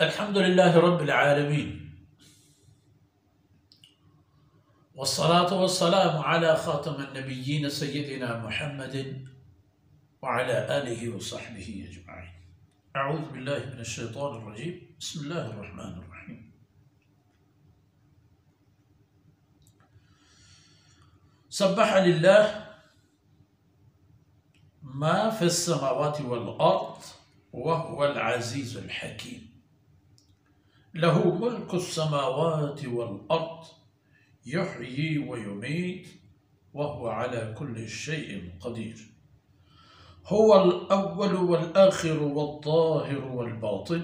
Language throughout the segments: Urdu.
الحمد لله رب العالمين والصلاة والسلام على خاتم النبيين سيدنا محمد وعلى آله وصحبه أجمعين. أعوذ بالله من الشيطان الرجيم. بسم الله الرحمن الرحيم. سبح لله ما في السماوات والأرض وهو العزيز الحكيم. له ملك السماوات والأرض يحيي ويميت وهو على كل شيء قدير. هو الأول والآخر والظاهر والباطن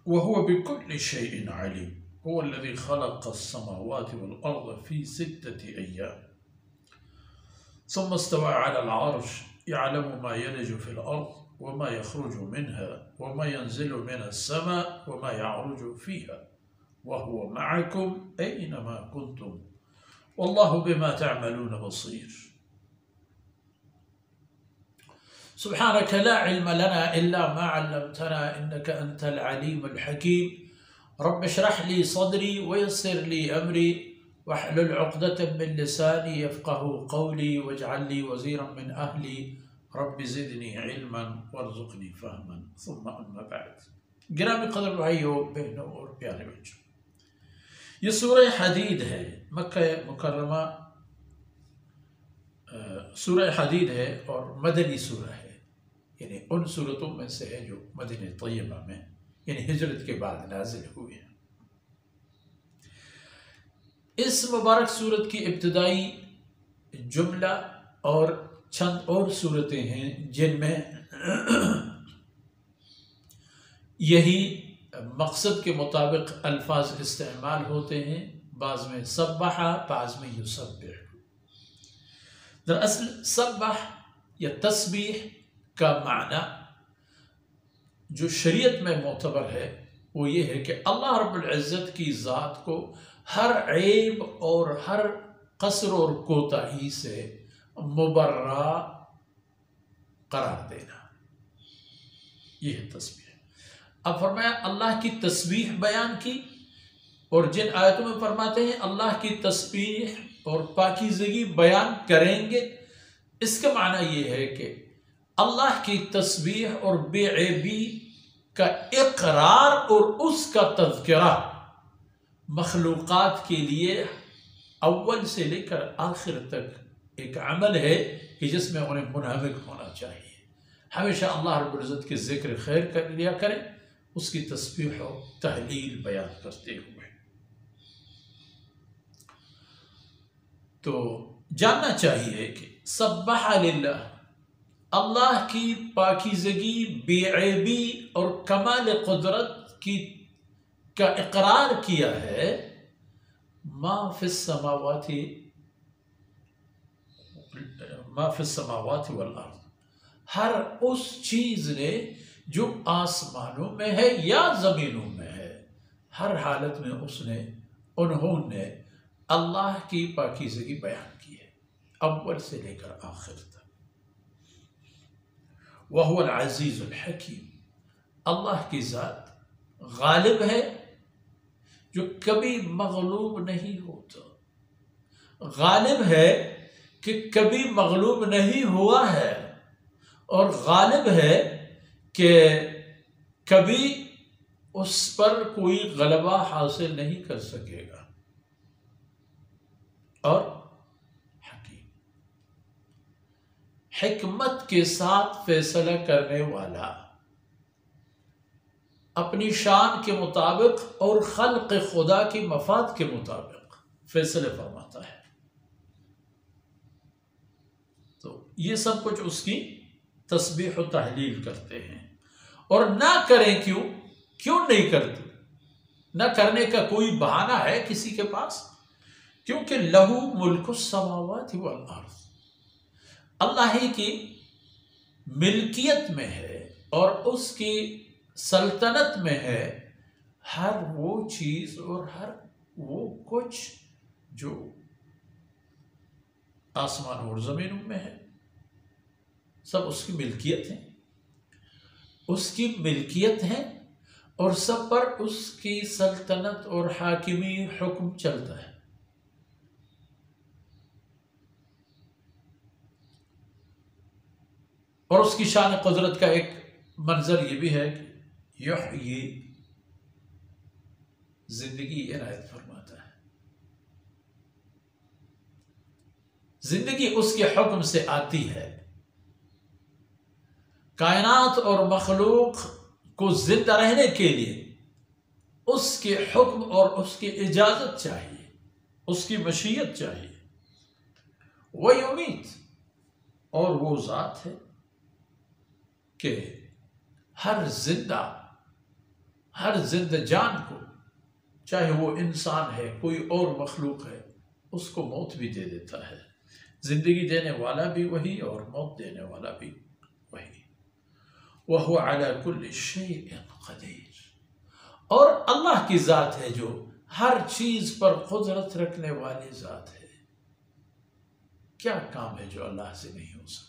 وهو بكل شيء عليم. هو الذي خلق السماوات والأرض في 6 أيام ثم استوى على العرش يعلم ما يلج في الأرض وما يخرج منها وما ينزل من السماء وما يعرج فيها وهو معكم أينما كنتم والله بما تعملون بصير. سبحانك لا علم لنا إلا ما علمتنا إنك أنت العليم الحكيم. رب اشرح لي صدري ويسر لي أمري واحلل عقدة من لساني يفقه قولي واجعل لي وزيرا من أهلي رب زدني علما وارزقنی فہما ثم اما بعد. گرامی قدر بھائیو بہنوں اور پیارے بچوں، یہ سورہ حدید ہے، مکہ مکرمہ سورہ حدید ہے اور مدنی سورہ ہے، یعنی ان سورتوں میں سے ہے جو مدینہ طیبہ میں یعنی ہجرت کے بعد نازل ہوئے ہیں. اس مبارک سورت کی ابتدائی جملہ اور چند اور صورتیں ہیں جن میں یہی مقصد کے مطابق الفاظ استعمال ہوتے ہیں، بعض میں سبح، بعض میں یسبح. دراصل سبح یا تسبیح کا معنی جو شریعت میں معتبر ہے وہ یہ ہے کہ اللہ رب العزت کی ذات کو ہر عیب اور ہر قصر اور کوتاہی سے مبرہ قرار دینا، یہ ہے تسبیح. اب فرمایا اللہ کی تسبیح بیان کی، اور جن آیتوں میں فرماتے ہیں اللہ کی تسبیح اور پاکیزگی بیان کریں گے، اس کا معنی یہ ہے کہ اللہ کی تسبیح اور بے عیبی کا اقرار اور اس کا تذکرہ مخلوقات کے لیے اول سے لے کر آخر تک ایک عمل ہے کہ جس میں انہیں منہمک ہونا چاہیے. ہمیشہ اللہ رب العزت کے ذکر خیر کر لیا کریں، اس کی تسبیح و تحلیل بیان کرتے ہوئے. تو جاننا چاہیے کہ سبح للہ، اللہ کی پاکیزگی، بے عیبی اور کمال قدرت کا اقرار کیا ہے. ما فی السماوات والارض، ہر اس چیز نے جو آسمانوں میں ہے یا زمینوں میں ہے، ہر حالت میں انہوں نے اللہ کی پاکیزگی بیان کی ہے اول سے لے کر آخر تک. وَهُوَ الْعَزِيزُ الْحَكِيمُ، اللہ کی ذات غالب ہے جو کبھی مغلوب نہیں ہوتا، غالب ہے کہ کبھی مغلوب نہیں ہوا ہے، اور غالب ہے کہ کبھی اس پر کوئی غلبہ حاصل نہیں کر سکے گا. اور حکیم، حکمت کے ساتھ فیصلہ کرنے والا، اپنی شان کے مطابق اور خلق خدا کی مفاد کے مطابق فیصلے فرماتا ہے. تو یہ سب کچھ اس کی تسبیح و تحلیل کرتے ہیں. اور نہ کریں کیوں نہیں کرتے؟ نہ کرنے کا کوئی بہانہ ہے کسی کے پاس؟ کیونکہ لہو ملک السماوات والارض، اللہ ہی کی ملکیت میں ہے اور اس کی سلطنت میں ہے ہر وہ چیز اور ہر وہ کچھ جو آسمان اور زمینوں میں ہے، سب اس کی ملکیت ہے. اس کی ملکیت ہے اور سب پر اس کی سلطنت اور حاکمی حکم چلتا ہے۔ اور اس کی شان قدرت کا ایک منظر یہ بھی ہے کہ یحیی، زندگی عنایت فرماتا ہے، زندگی اس کے حکم سے آتی ہے۔ کائنات اور مخلوق کو زندہ رہنے کے لیے اس کے حکم اور اس کی اجازت چاہیے، اس کی مشیت چاہیے۔ وَيُمِيتُ، اور وہ ذات ہے کہ ہر زندہ جان کو، چاہے وہ انسان ہے کوئی اور مخلوق ہے، اس کو موت بھی دے دیتا ہے۔ زندگی دینے والا بھی وہی اور موت دینے والا بھی وہی۔ وَهُوَ عَلَى كُلِّ شَيْءٍ قَدِيرٌ، اور اللہ کی ذات ہے جو ہر چیز پر قدرت رکھنے والی ذات ہے۔ کیا کام ہے جو اللہ سے نہیں ہو سکتا؟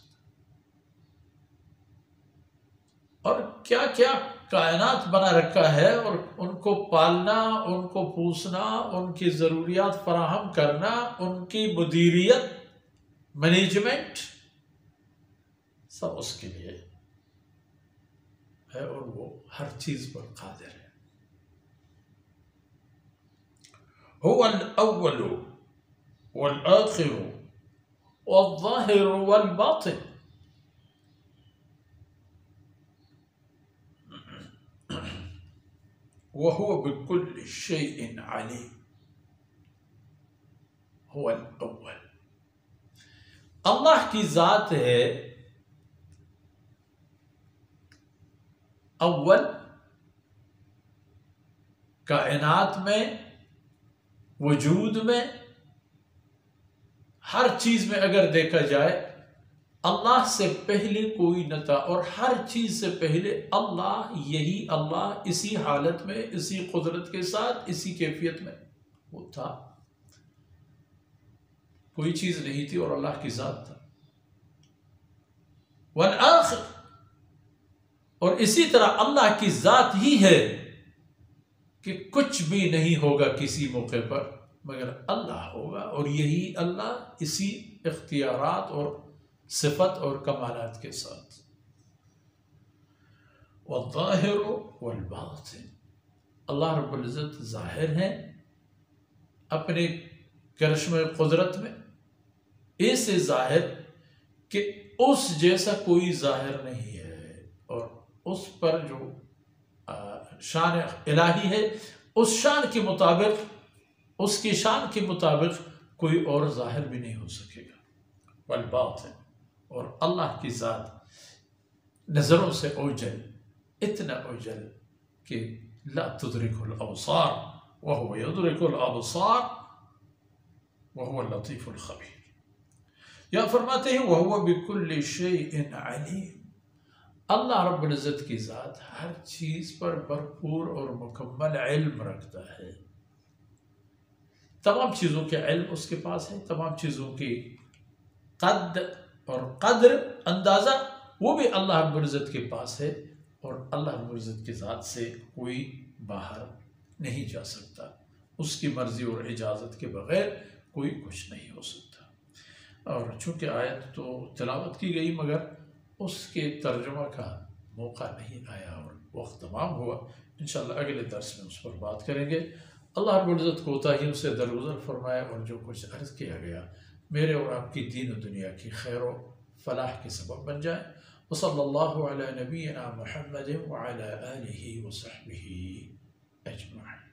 اور کیا کیا کائنات بنا رکھا ہے، اور ان کو پالنا، ان کو پوسنا، ان کی ضروریات فراہم کرنا، ان کی مدیریت، مینجمنٹ، سب اس کے لیے ہے، اور وہ ہر چیز پر قادر ہے۔ هو الأول والآخر والظاہر والباطن، وَهُوَ بِكُلِّ شَيْءٍ عَلِيمٌ۔ هو الأول، اللہ کی ذات ہے اول، کائنات میں، وجود میں، ہر چیز میں اگر دیکھا جائے اللہ سے پہلے کوئی نہ تھا، اور ہر چیز سے پہلے اللہ، یہی اللہ اسی حالت میں، اسی قدرت کے ساتھ، اسی کیفیت میں وہ تھا۔ کوئی چیز نہیں تھی اور اللہ کی ذات تھا۔ والآخر، اور اسی طرح اللہ کی ذات ہی ہے کہ کچھ بھی نہیں ہوگا کسی موقع پر مگر اللہ ہوگا، اور یہی اللہ اسی اختیارات اور صفت اور کمالات کے ساتھ۔ والظاہر والباطن، اللہ رب العزت ظاہر ہیں اپنے کرشمہ قدرت میں، ایسے ظاہر کہ اس جیسا کوئی ظاہر نہیں ہے، اور اس پر جو شان الہی ہے، اس شان کے مطابق، اس کی شان کے مطابق کوئی اور ظاہر بھی نہیں ہو سکے گا۔ والباطن، اور اللہ کی ذات نظروں سے اوجل، اتنا اوجل کہ لا تدرک الابصار وهو يدرك الابصار وهو اللطیف الخبیر۔ یا فرماتے ہیں وَهُوَ بِكُلِّ شَيْءٍ عَلِيمٌ، اللہ رب العزت کی ذات ہر چیز پر بھرپور اور مکمل علم رکھتا ہے۔ تمام چیزوں کے علم اس کے پاس ہے، تمام چیزوں کی قد اور قدر، اندازہ، وہ بھی اللہ رب العزت کے پاس ہے، اور اللہ رب العزت کی ذات سے کوئی باہر نہیں جا سکتا، اس کی مرضی اور اجازت کے بغیر کوئی کچھ نہیں ہو سکتا۔ اور چونکہ آیت تو تلاوت کی گئی مگر اس کے ترجمہ کا موقع نہیں آیا اور وقت تمام ہوا، انشاءاللہ اگلے درس میں اس پر بات کریں گے۔ اللہ رب العزت کوتاہیوں سے درگزر فرمائے، اور جو کچھ عرض کیا گیا میرے اور آپ کی دین و دنیا کی خیر و فلاح کے سبب بن جائے۔ وصلی اللہ علی نبینا محمد وعلی آلہ وصحبہ اجمعین۔